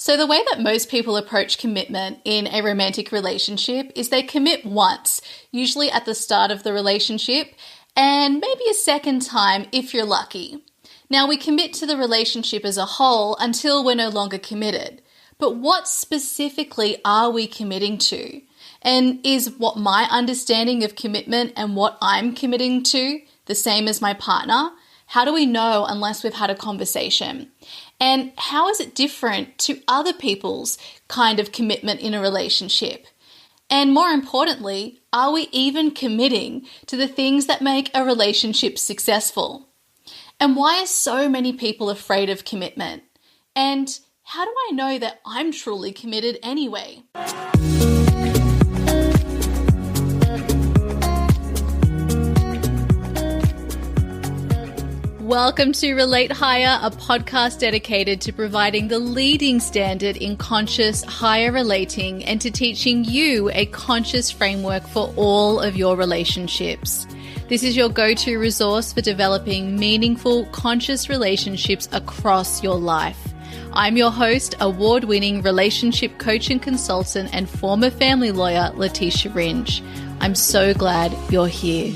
So the way that most people approach commitment in a romantic relationship is they commit once, usually at the start of the relationship, and maybe a second time if you're lucky. Now, we commit to the relationship as a whole until we're no longer committed. But what specifically are we committing to? And is what my understanding of commitment and what I'm committing to the same as my partner? How do we know unless we've had a conversation? And how is it different to other people's kind of commitment in a relationship? And more importantly, are we even committing to the things that make a relationship successful? And why are so many people afraid of commitment? And how do I know that I'm truly committed anyway? Welcome to Relate Higher, a podcast dedicated to providing the leading standard in conscious higher relating and to teaching you a conscious framework for all of your relationships. This is your go-to resource for developing meaningful, conscious relationships across your life. I'm your host, award-winning relationship coach and consultant and former family lawyer, Leticia Ringe. I'm so glad you're here.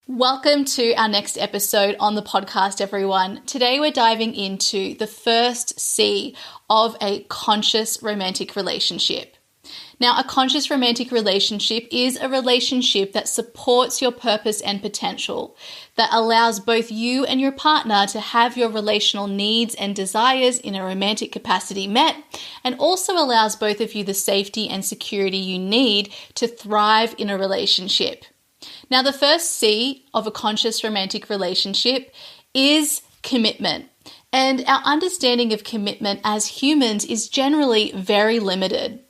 Welcome to our next episode on the podcast, everyone. Today we're diving into the first C of a conscious romantic relationship. Now, a conscious romantic relationship is a relationship that supports your purpose and potential, that allows both you and your partner to have your relational needs and desires in a romantic capacity met, and also allows both of you the safety and security you need to thrive in a relationship. Now, the first C of a conscious romantic relationship is commitment. And our understanding of commitment as humans is generally very limited.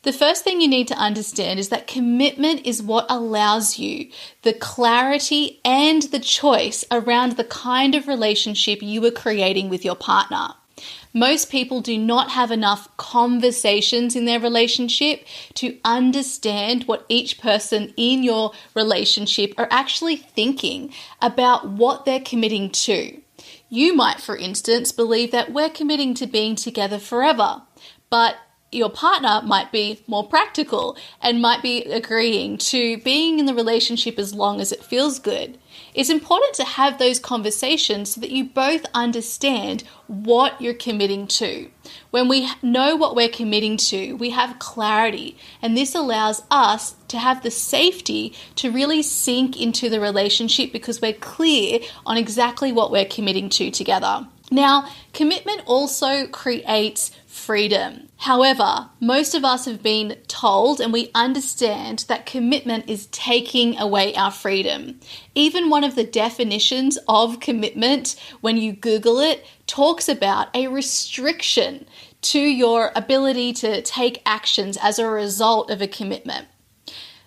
The first thing you need to understand is that commitment is what allows you the clarity and the choice around the kind of relationship you are creating with your partner. Most people do not have enough conversations in their relationship to understand what each person in your relationship are actually thinking about what they're committing to. You might, for instance, believe that we're committing to being together forever, but your partner might be more practical and might be agreeing to being in the relationship as long as it feels good. It's important to have those conversations so that you both understand what you're committing to. When we know what we're committing to, we have clarity, and this allows us to have the safety to really sink into the relationship because we're clear on exactly what we're committing to together. Now, commitment also creates freedom. However, most of us have been told and we understand that commitment is taking away our freedom. Even one of the definitions of commitment, when you Google it, talks about a restriction to your ability to take actions as a result of a commitment.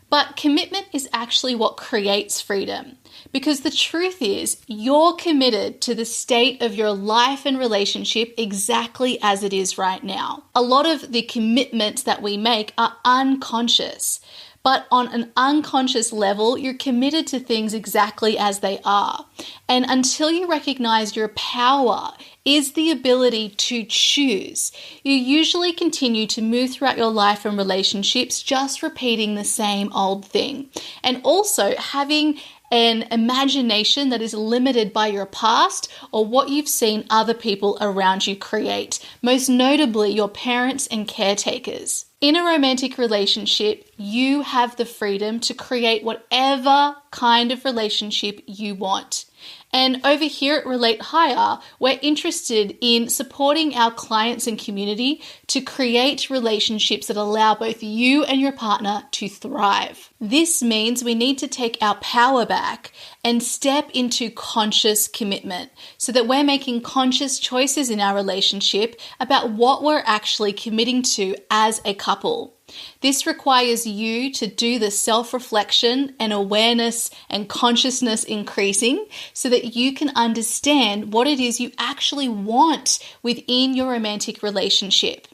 But commitment is actually what creates freedom. Because the truth is, you're committed to the state of your life and relationship exactly as it is right now. A lot of the commitments that we make are unconscious. But on an unconscious level, you're committed to things exactly as they are. And until you recognize your power is the ability to choose, you usually continue to move throughout your life and relationships just repeating the same old thing. And also having an imagination that is limited by your past or what you've seen other people around you create, most notably your parents and caretakers. In a romantic relationship, you have the freedom to create whatever kind of relationship you want. And over here at Relate Higher, we're interested in supporting our clients and community to create relationships that allow both you and your partner to thrive. This means we need to take our power back and step into conscious commitment so that we're making conscious choices in our relationship about what we're actually committing to as a couple. This requires you to do the self-reflection and awareness and consciousness increasing so that you can understand what it is you actually want within your romantic relationship.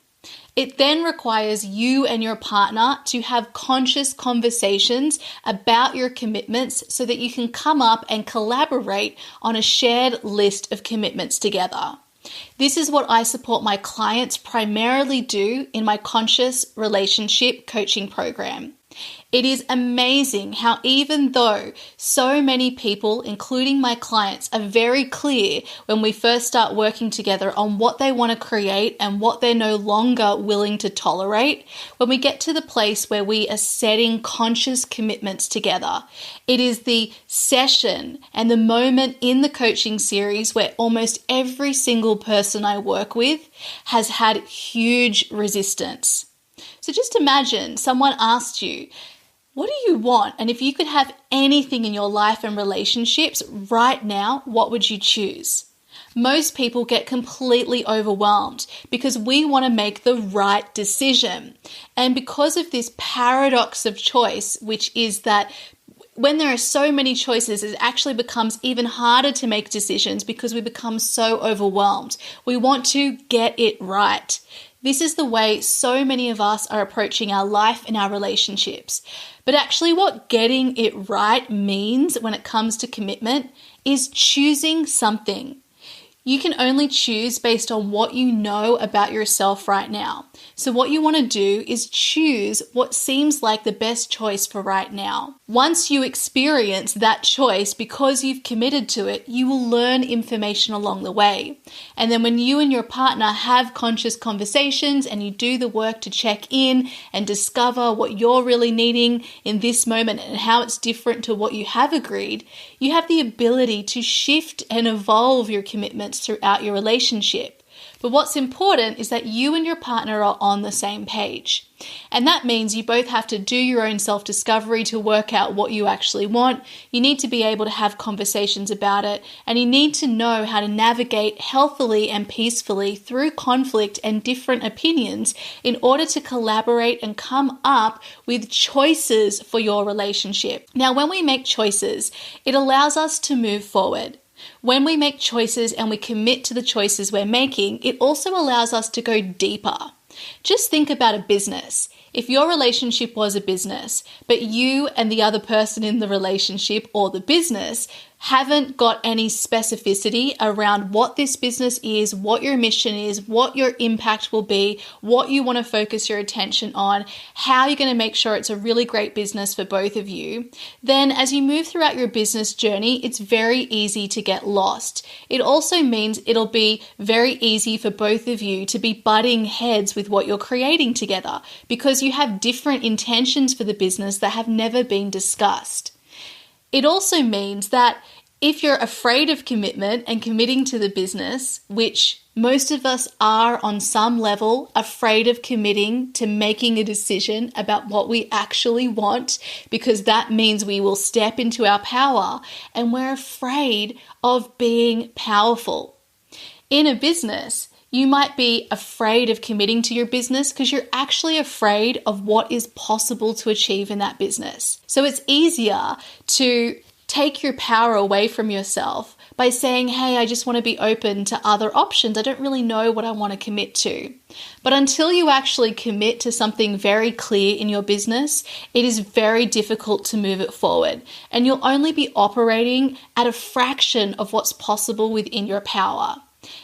It then requires you and your partner to have conscious conversations about your commitments so that you can come up and collaborate on a shared list of commitments together. This is what I support my clients primarily do in my conscious relationship coaching program. It is amazing how even though so many people, including my clients, are very clear when we first start working together on what they want to create and what they're no longer willing to tolerate, when we get to the place where we are setting conscious commitments together, it is the session and the moment in the coaching series where almost every single person I work with has had huge resistance. So just imagine someone asked you, what do you want? And if you could have anything in your life and relationships right now, what would you choose? Most people get completely overwhelmed because we want to make the right decision. And because of this paradox of choice, which is that when there are so many choices, it actually becomes even harder to make decisions because we become so overwhelmed. We want to get it right. This is the way so many of us are approaching our life and our relationships. But actually what getting it right means when it comes to commitment is choosing something. You can only choose based on what you know about yourself right now. So what you want to do is choose what seems like the best choice for right now. Once you experience that choice because you've committed to it, you will learn information along the way. And then when you and your partner have conscious conversations and you do the work to check in and discover what you're really needing in this moment and how it's different to what you have agreed, you have the ability to shift and evolve your commitments throughout your relationship. But what's important is that you and your partner are on the same page. And that means you both have to do your own self-discovery to work out what you actually want. You need to be able to have conversations about it, and you need to know how to navigate healthily and peacefully through conflict and different opinions in order to collaborate and come up with choices for your relationship. Now, when we make choices, it allows us to move forward. When we make choices and we commit to the choices we're making, it also allows us to go deeper. Just think about a business. If your relationship was a business, but you and the other person in the relationship or the business haven't got any specificity around what this business is, what your mission is, what your impact will be, what you want to focus your attention on, how you're going to make sure it's a really great business for both of you, then as you move throughout your business journey, it's very easy to get lost. It also means it'll be very easy for both of you to be butting heads with what you're creating together because you have different intentions for the business that have never been discussed. It also means that if you're afraid of commitment and committing to the business, which most of us are on some level afraid of committing to making a decision about what we actually want, because that means we will step into our power and we're afraid of being powerful. In a business, you might be afraid of committing to your business because you're actually afraid of what is possible to achieve in that business. So it's easier to take your power away from yourself by saying, hey, I just want to be open to other options. I don't really know what I want to commit to. But until you actually commit to something very clear in your business, it is very difficult to move it forward. And you'll only be operating at a fraction of what's possible within your power.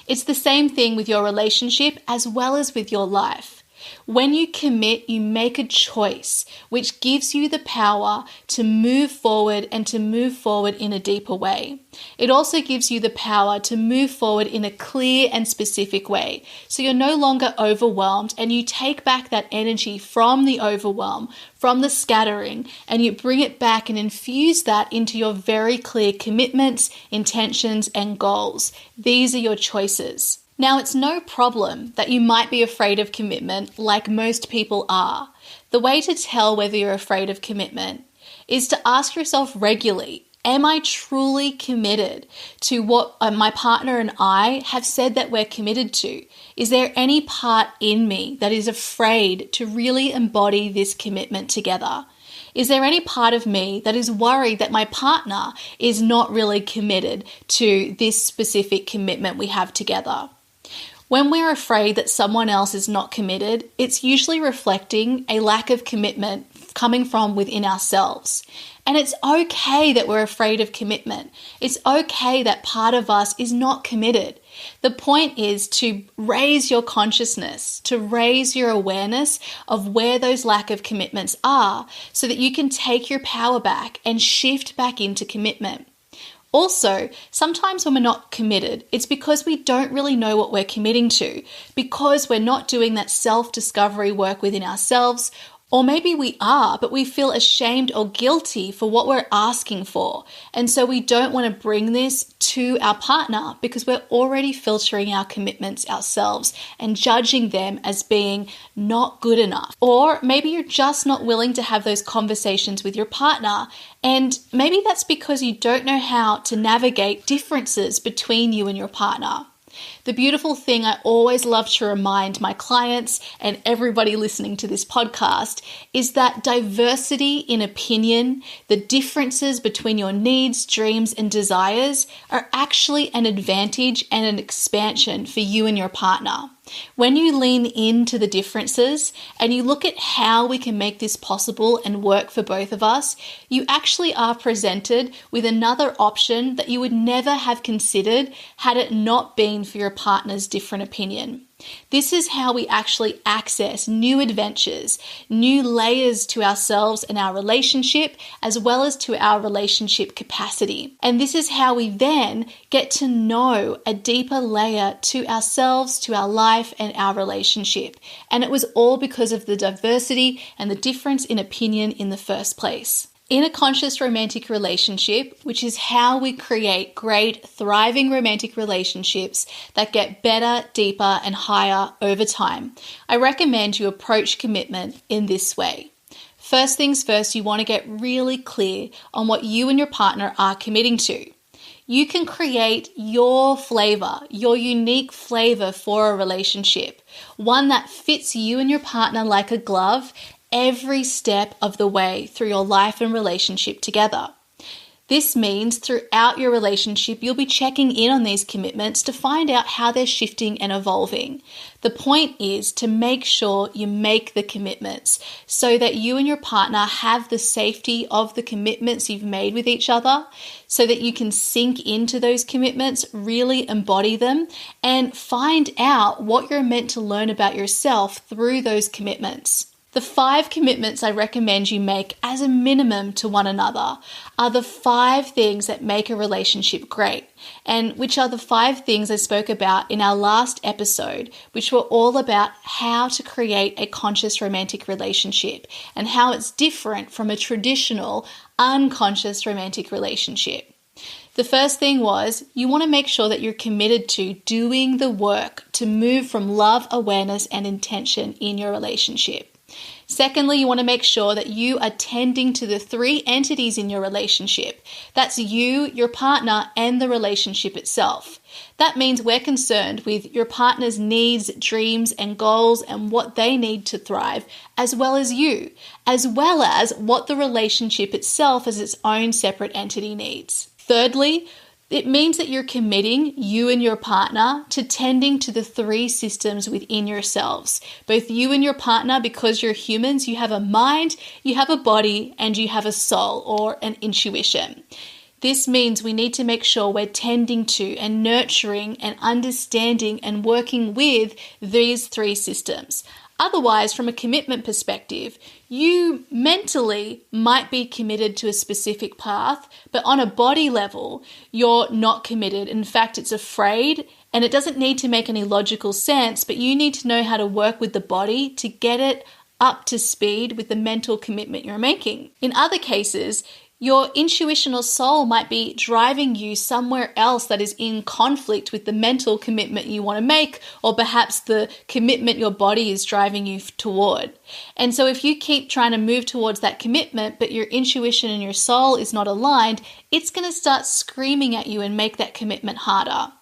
It's the same thing with your relationship as well as with your life. When you commit, you make a choice, which gives you the power to move forward and to move forward in a deeper way. It also gives you the power to move forward in a clear and specific way. So you're no longer overwhelmed and you take back that energy from the overwhelm, from the scattering, and you bring it back and infuse that into your very clear commitments, intentions, and goals. These are your choices. Now, it's no problem that you might be afraid of commitment like most people are. The way to tell whether you're afraid of commitment is to ask yourself regularly, am I truly committed to what my partner and I have said that we're committed to? Is there any part in me that is afraid to really embody this commitment together? Is there any part of me that is worried that my partner is not really committed to this specific commitment we have together? When we're afraid that someone else is not committed, it's usually reflecting a lack of commitment coming from within ourselves. And it's okay that we're afraid of commitment. It's okay that part of us is not committed. The point is to raise your consciousness, to raise your awareness of where those lack of commitments are so that you can take your power back and shift back into commitment. Also, sometimes when we're not committed, it's because we don't really know what we're committing to, because we're not doing that self-discovery work within ourselves. Or maybe we are, but we feel ashamed or guilty for what we're asking for. And so we don't want to bring this to our partner because we're already filtering our commitments ourselves and judging them as being not good enough. Or maybe you're just not willing to have those conversations with your partner. And maybe that's because you don't know how to navigate differences between you and your partner. The beautiful thing I always love to remind my clients and everybody listening to this podcast is that diversity in opinion, the differences between your needs, dreams, and desires are actually an advantage and an expansion for you and your partner. When you lean into the differences and you look at how we can make this possible and work for both of us, you actually are presented with another option that you would never have considered had it not been for your partner's different opinion. This is how we actually access new adventures, new layers to ourselves and our relationship, as well as to our relationship capacity. And this is how we then get to know a deeper layer to ourselves, to our life, and our relationship. And it was all because of the diversity and the difference in opinion in the first place. In a conscious romantic relationship, which is how we create great, thriving romantic relationships that get better, deeper, and higher over time, I recommend you approach commitment in this way. First things first, you want to get really clear on what you and your partner are committing to. You can create your flavor, your unique flavor for a relationship, one that fits you and your partner like a glove every step of the way through your life and relationship together. This means throughout your relationship, you'll be checking in on these commitments to find out how they're shifting and evolving. The point is to make sure you make the commitments so that you and your partner have the safety of the commitments you've made with each other, so that you can sink into those commitments, really embody them, and find out what you're meant to learn about yourself through those commitments. The 5 commitments I recommend you make as a minimum to one another are the 5 things that make a relationship great, and which are the 5 things I spoke about in our last episode, which were all about how to create a conscious romantic relationship and how it's different from a traditional unconscious romantic relationship. The first thing was you want to make sure that you're committed to doing the work to move from love, awareness, and intention in your relationship. Secondly, you want to make sure that you are tending to the 3 entities in your relationship. That's you, your partner, and the relationship itself. That means we're concerned with your partner's needs, dreams, and goals and what they need to thrive, as well as you, as well as what the relationship itself as its own separate entity needs. Thirdly, it means that you're committing, you and your partner, to tending to the 3 systems within yourselves. Both you and your partner, because you're humans, you have a mind, you have a body, and you have a soul or an intuition. This means we need to make sure we're tending to and nurturing and understanding and working with these 3 systems. Otherwise, from a commitment perspective, you mentally might be committed to a specific path, but on a body level, you're not committed. In fact, it's afraid, and it doesn't need to make any logical sense, but you need to know how to work with the body to get it up to speed with the mental commitment you're making. In other cases, your intuition or soul might be driving you somewhere else that is in conflict with the mental commitment you want to make, or perhaps the commitment your body is driving you toward. And so if you keep trying to move towards that commitment, but your intuition and your soul is not aligned, it's going to start screaming at you and make that commitment harder.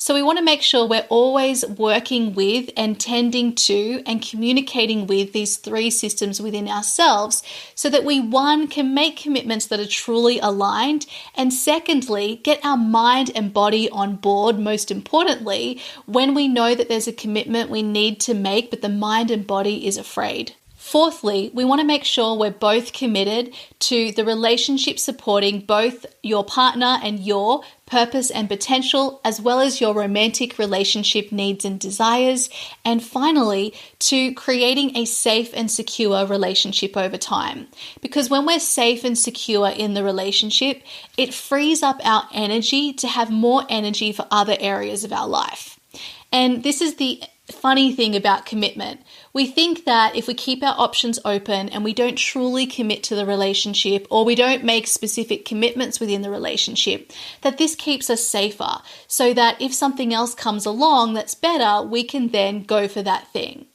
So we want to make sure we're always working with and tending to and communicating with these three systems within ourselves so that we, one, can make commitments that are truly aligned, and secondly, get our mind and body on board, most importantly, when we know that there's a commitment we need to make, but the mind and body is afraid. Fourthly, we want to make sure we're both committed to the relationship supporting both your partner and your purpose and potential, as well as your romantic relationship needs and desires. And finally, to creating a safe and secure relationship over time. Because when we're safe and secure in the relationship, it frees up our energy to have more energy for other areas of our life. And this is the funny thing about commitment. We think that if we keep our options open and we don't truly commit to the relationship, or we don't make specific commitments within the relationship, that this keeps us safer, so that if something else comes along that's better, we can then go for that thing.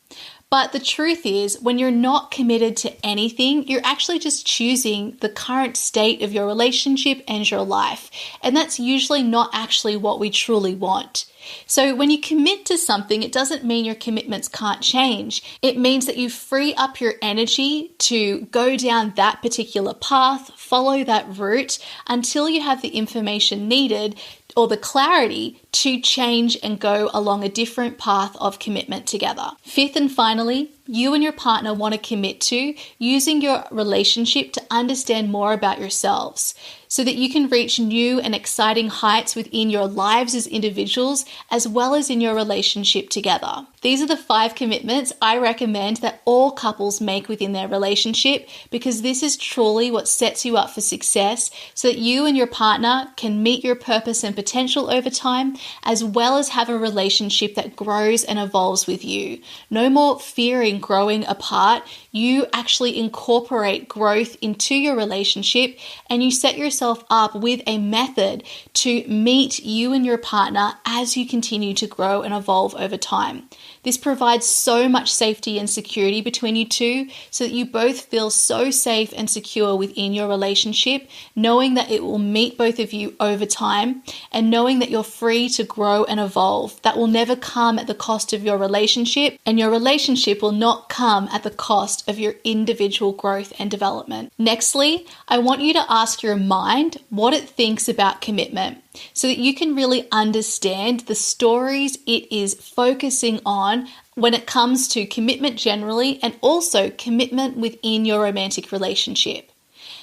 But the truth is, when you're not committed to anything, you're actually just choosing the current state of your relationship and your life. And that's usually not actually what we truly want. So when you commit to something, it doesn't mean your commitments can't change. It means that you free up your energy to go down that particular path, follow that route until you have the information needed or the clarity to change and go along a different path of commitment together. Fifth and finally, you and your partner want to commit to using your relationship to understand more about yourselves so that you can reach new and exciting heights within your lives as individuals, as well as in your relationship together. These are the 5 commitments I recommend that all couples make within their relationship, because this is truly what sets you up for success so that you and your partner can meet your purpose and potential over time, as well as have a relationship that grows and evolves with you. No more fearing growing apart. You actually incorporate growth into your relationship, and you set yourself up with a method to meet you and your partner as you continue to grow and evolve over time. This provides so much safety and security between you two so that you both feel so safe and secure within your relationship, knowing that it will meet both of you over time and knowing that you're free to grow and evolve. That will never come at the cost of your relationship, and your relationship will not come at the cost of your individual growth and development. Nextly, I want you to ask your mind what it thinks about commitment, so that you can really understand the stories it is focusing on when it comes to commitment generally, and also commitment within your romantic relationship.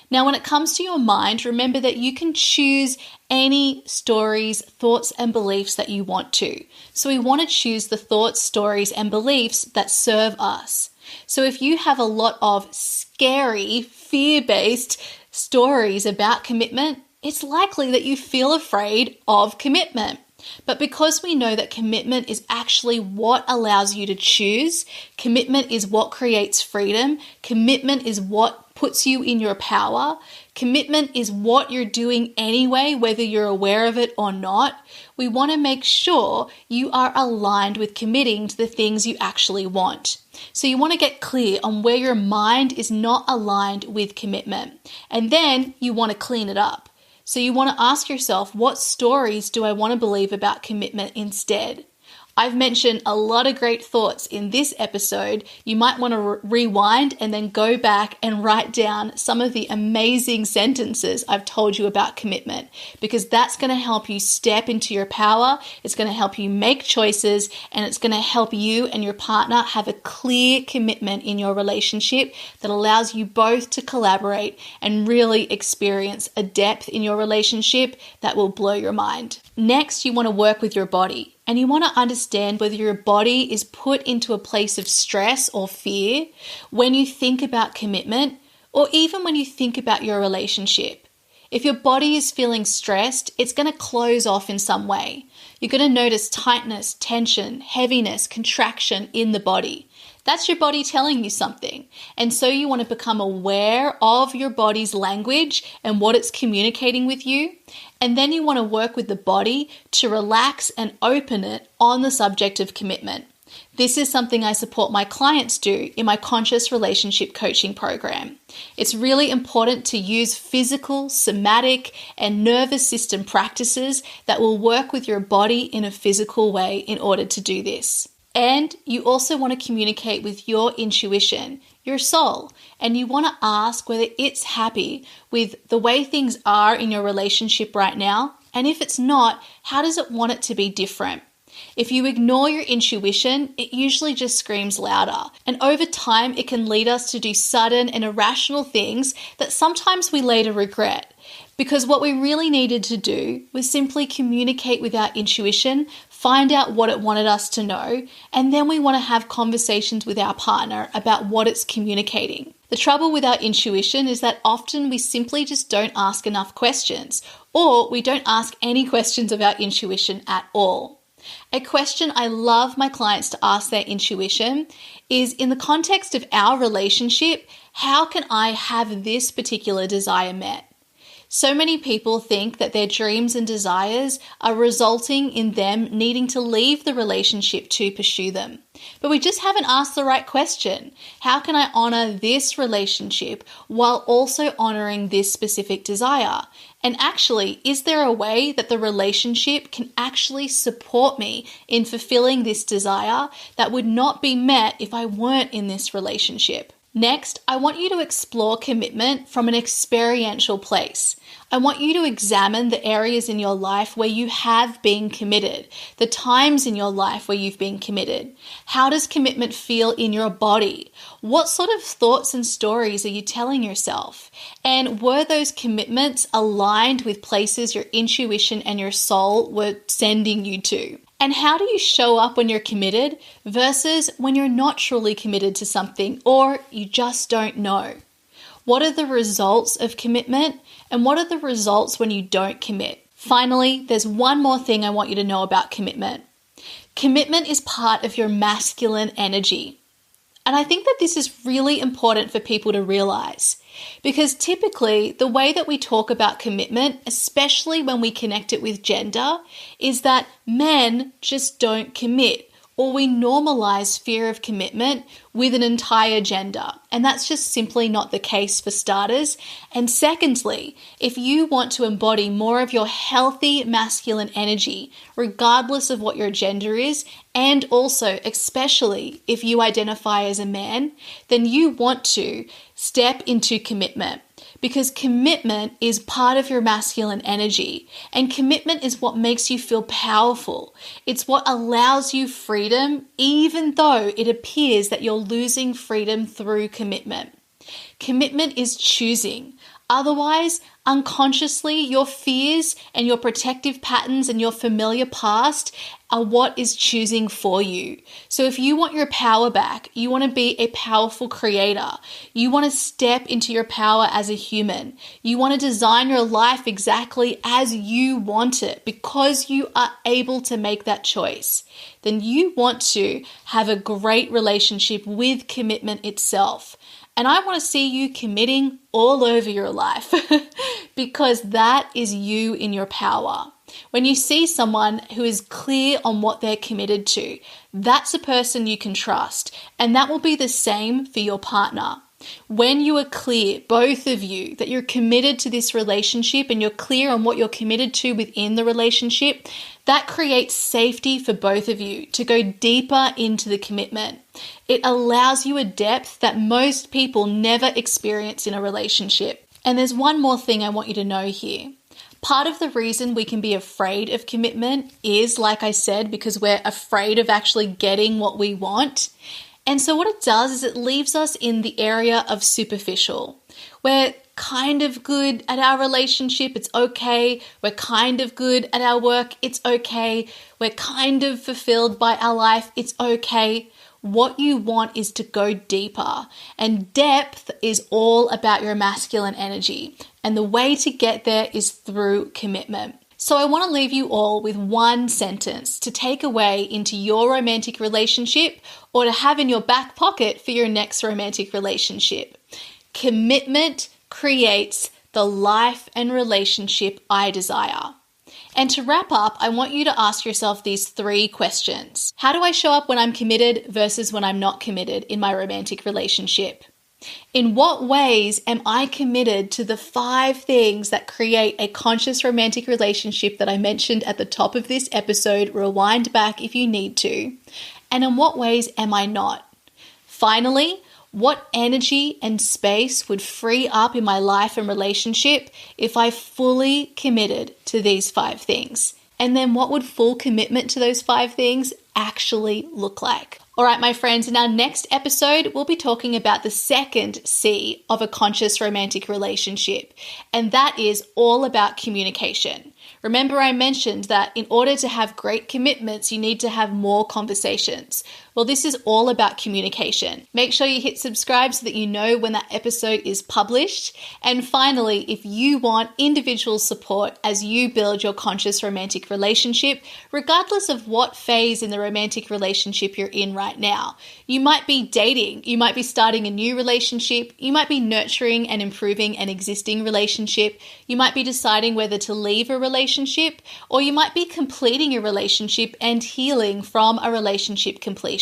Now, when it comes to your mind, remember that you can choose any stories, thoughts, and beliefs that you want to. So we want to choose the thoughts, stories, and beliefs that serve us. So if you have a lot of scary, fear-based stories about commitment, it's likely that you feel afraid of commitment. But because we know that commitment is actually what allows you to choose, commitment is what creates freedom, commitment is what puts you in your power, commitment is what you're doing anyway, whether you're aware of it or not, we want to make sure you are aligned with committing to the things you actually want. So you want to get clear on where your mind is not aligned with commitment, and then you want to clean it up. So you want to ask yourself, what stories do I want to believe about commitment instead? I've mentioned a lot of great thoughts in this episode. You might want to rewind and then go back and write down some of the amazing sentences I've told you about commitment, because that's going to help you step into your power. It's going to help you make choices, and it's going to help you and your partner have a clear commitment in your relationship that allows you both to collaborate and really experience a depth in your relationship that will blow your mind. Next, you want to work with your body. And you want to understand whether your body is put into a place of stress or fear when you think about commitment, or even when you think about your relationship. If your body is feeling stressed, it's going to close off in some way. You're going to notice tightness, tension, heaviness, contraction in the body. That's your body telling you something. And so you want to become aware of your body's language and what it's communicating with you. And then you want to work with the body to relax and open it on the subject of commitment. This is something I support my clients do in my conscious relationship coaching program. It's really important to use physical, somatic, and nervous system practices that will work with your body in a physical way in order to do this. And you also want to communicate with your intuition, your soul, and you want to ask whether it's happy with the way things are in your relationship right now. And if it's not, how does it want it to be different? If you ignore your intuition, it usually just screams louder. And over time, it can lead us to do sudden and irrational things that sometimes we later regret. Because what we really needed to do was simply communicate with our intuition, find out what it wanted us to know, and then we want to have conversations with our partner about what it's communicating. The trouble with our intuition is that often we simply just don't ask enough questions, or we don't ask any questions of our intuition at all. A question I love my clients to ask their intuition is, in the context of our relationship, how can I have this particular desire met? So many people think that their dreams and desires are resulting in them needing to leave the relationship to pursue them. But we just haven't asked the right question. How can I honor this relationship while also honoring this specific desire? And actually, is there a way that the relationship can actually support me in fulfilling this desire that would not be met if I weren't in this relationship? Next, I want you to explore commitment from an experiential place. I want you to examine the areas in your life where you have been committed, the times in your life where you've been committed. How does commitment feel in your body? What sort of thoughts and stories are you telling yourself? And were those commitments aligned with places your intuition and your soul were sending you to? And how do you show up when you're committed versus when you're not truly committed to something or you just don't know? What are the results of commitment and what are the results when you don't commit? Finally, there's one more thing I want you to know about commitment. Commitment is part of your masculine energy. And I think that this is really important for people to realize, because typically the way that we talk about commitment, especially when we connect it with gender, is that men just don't commit, or we normalize fear of commitment with an entire gender. And that's just simply not the case for starters. And secondly, if you want to embody more of your healthy masculine energy, regardless of what your gender is, and also especially if you identify as a man, then you want to step into commitment. Because commitment is part of your masculine energy, and commitment is what makes you feel powerful. It's what allows you freedom, even though it appears that you're losing freedom through commitment. Commitment is choosing. Otherwise, unconsciously, your fears and your protective patterns and your familiar past are what is choosing for you. So if you want your power back, you want to be a powerful creator, you want to step into your power as a human, you want to design your life exactly as you want it because you are able to make that choice, then you want to have a great relationship with commitment itself. And I want to see you committing all over your life because that is you in your power. When you see someone who is clear on what they're committed to, that's a person you can trust. And that will be the same for your partner. When you are clear, both of you, that you're committed to this relationship and you're clear on what you're committed to within the relationship, that creates safety for both of you to go deeper into the commitment. It allows you a depth that most people never experience in a relationship. And there's one more thing I want you to know here. Part of the reason we can be afraid of commitment is, like I said, because we're afraid of actually getting what we want. And so what it does is it leaves us in the area of superficial. We're kind of good at our relationship, it's okay. We're kind of good at our work, it's okay. We're kind of fulfilled by our life, it's okay. What you want is to go deeper. And depth is all about your masculine energy. And the way to get there is through commitment. So I want to leave you all with one sentence to take away into your romantic relationship or to have in your back pocket for your next romantic relationship. Commitment creates the life and relationship I desire. And to wrap up, I want you to ask yourself these 3 questions. How do I show up when I'm committed versus when I'm not committed in my romantic relationship? In what ways am I committed to the 5 things that create a conscious romantic relationship that I mentioned at the top of this episode? Rewind back if you need to. And in what ways am I not? Finally, what energy and space would free up in my life and relationship if I fully committed to these 5 things? And then what would full commitment to those 5 things actually look like? All right, my friends, in our next episode, we'll be talking about the second C of a conscious romantic relationship, and that is all about communication. Remember, I mentioned that in order to have great commitments, you need to have more conversations. Well, this is all about communication. Make sure you hit subscribe so that you know when that episode is published. And finally, if you want individual support as you build your conscious romantic relationship, regardless of what phase in the romantic relationship you're in right now, you might be dating, you might be starting a new relationship, you might be nurturing and improving an existing relationship, you might be deciding whether to leave a relationship, or you might be completing a relationship and healing from a relationship completion.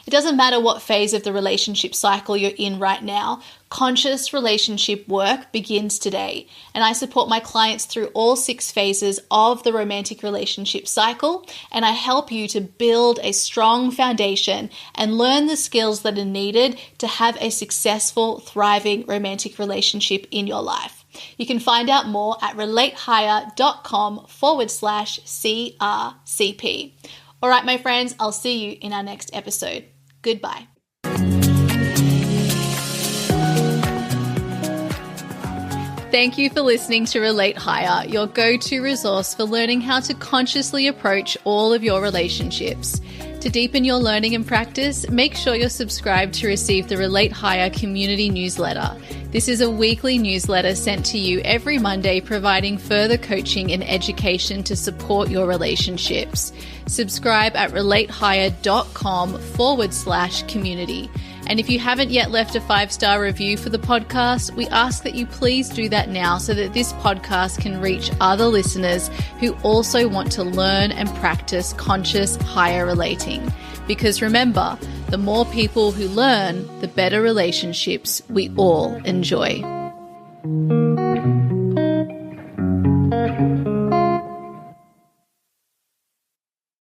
It doesn't matter what phase of the relationship cycle you're in right now, conscious relationship work begins today. And I support my clients through all 6 phases of the romantic relationship cycle, and I help you to build a strong foundation and learn the skills that are needed to have a successful, thriving romantic relationship in your life. You can find out more at relatehigher.com/CRCP. All right, my friends, I'll see you in our next episode. Goodbye. Thank you for listening to Relate Higher, your go-to resource for learning how to consciously approach all of your relationships. To deepen your learning and practice, make sure you're subscribed to receive the Relate Higher community newsletter. This is a weekly newsletter sent to you every Monday, providing further coaching and education to support your relationships. Subscribe at relatehigher.com/community. And if you haven't yet left a 5-star review for the podcast, we ask that you please do that now so that this podcast can reach other listeners who also want to learn and practice conscious higher relating. Because remember, the more people who learn, the better relationships we all enjoy.